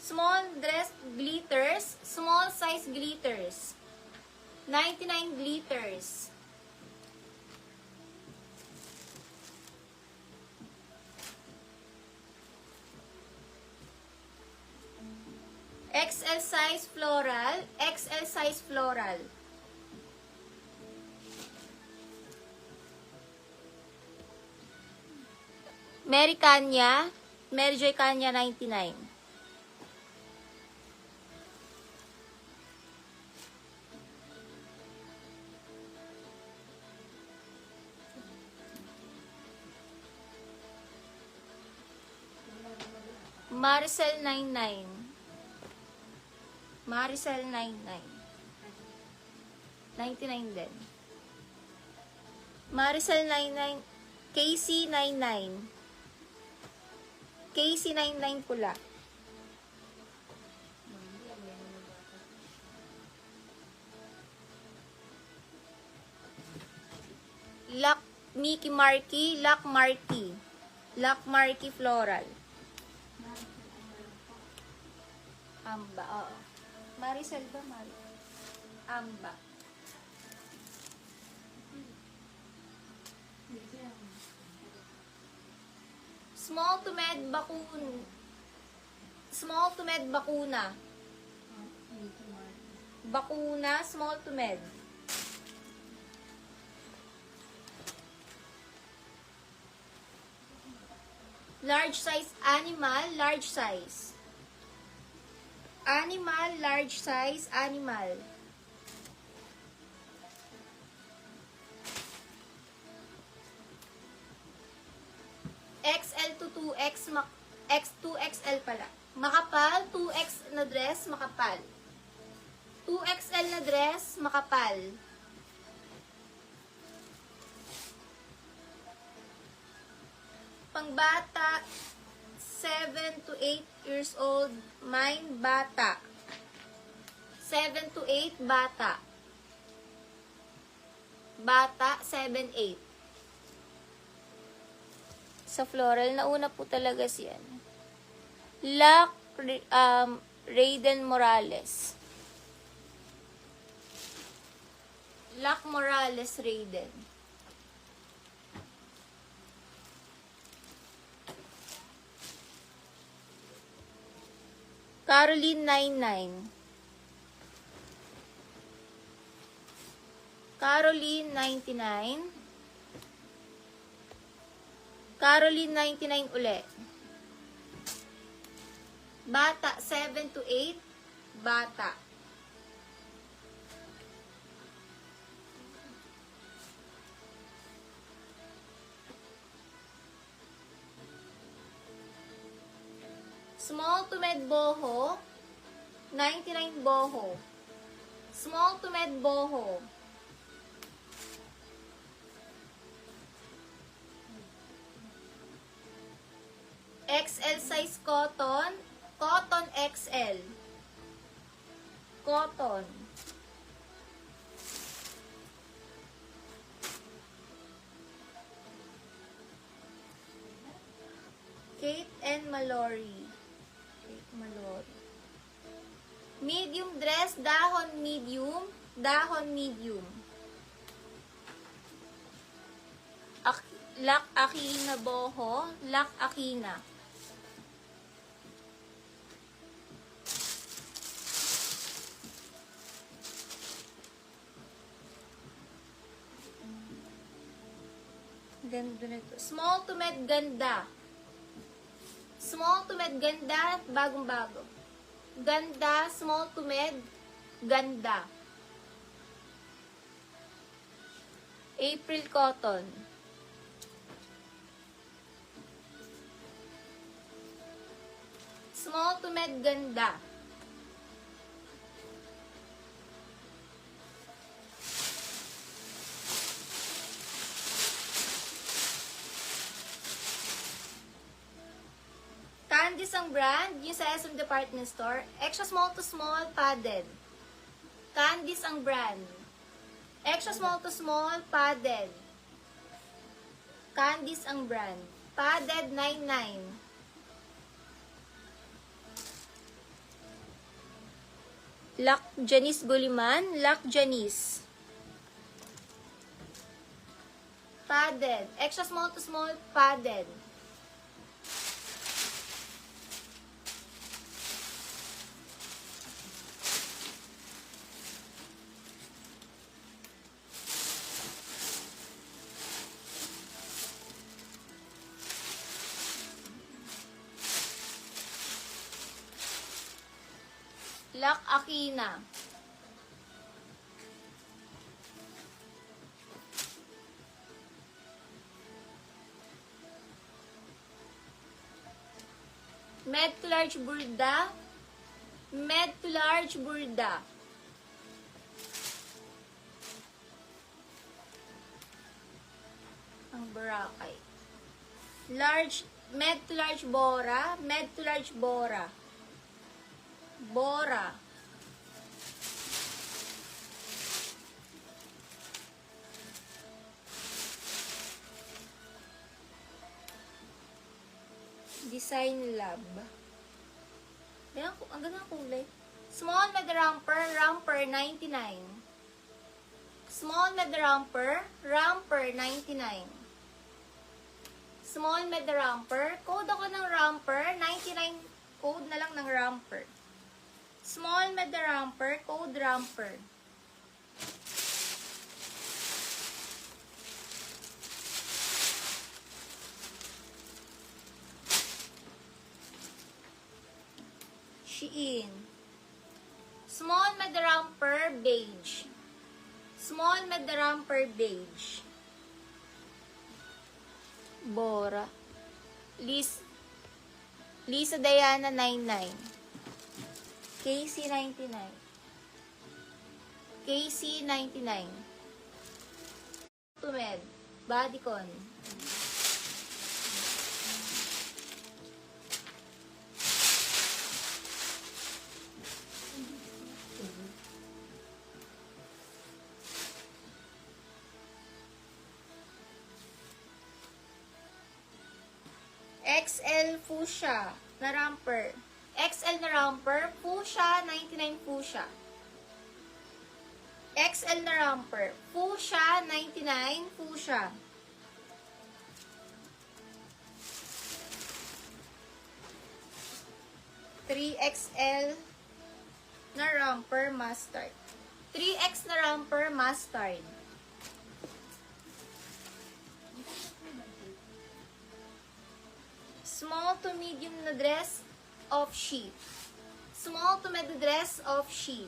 Small dress glitters, small size glitters. 99 glitters. XL size floral, XL size floral. Mary Kanya, Mary Joy Kanya 99. Maricel 99. Maricel 99. 99 din. Maricel 99. KC 99. KC 99 pula. Lock Mickey Marky, Lock Marky. Lock Marky floral. Amba, oo. Maricel ba? Amba. Small to med Small to med bakuna. Bakuna, small to med. Large size animal, large size. Animal, large size, animal. XL to 2X, X2XL pala. Makapal, 2X na dress, makapal. 2XL na dress, makapal. Pangbata, 7 to 8 years old, mine, bata. 7 to 8, bata. Bata, 7, 8. Sa floral, nauna po talaga siya. Lac Raiden Morales. Lac Morales Raiden. Caroline 99. Caroline 99. Caroline 99 uli. Bata 7 to 8. Bata. Small to med boho, 99 boho. Small to med boho. XL size cotton, cotton XL. Cotton. Kate and Mallory. Medium dress, dahon medium, dahon medium. Lac Akina boho, Lac Akina. Ganda nito. Small to med ganda. Small to med ganda, bagong-bago. Ganda, small to med, ganda. April cotton. Small to med, ganda. Candies ang brand, yung sa SM Department Store. Extra small to small, padded. Candies ang brand. Extra small to small, padded. Candies ang brand. Padded 99. Lac Janice Guliman, Lac Janice. Padded. Extra small to small padded. Lac Aquina. Med to large burda. Med to large burda. Ang Boracay. Large, med to large bora. Med to large bora. Bora. Design Lab. Ayan, ang ganda ng kulay. Small med romper, romper 99. Small med romper, romper 99. Small med romper, code ako ng romper, 99 code na lang ng romper. Small med romper, code romper. Shein. Small med romper, beige. Small med romper, beige. Bora. Lisa Diana 99. KC 99. KC 99. Tumed. Bodycon. XL Fuchsia na romper. XL na romper, Fuchsia, 99 Fuchsia. XL na romper, Fuchsia, 99 Fuchsia. XL na romper, mustard. 3X na romper, mustard. Small to medium na dress of she. Small to medium dress of she.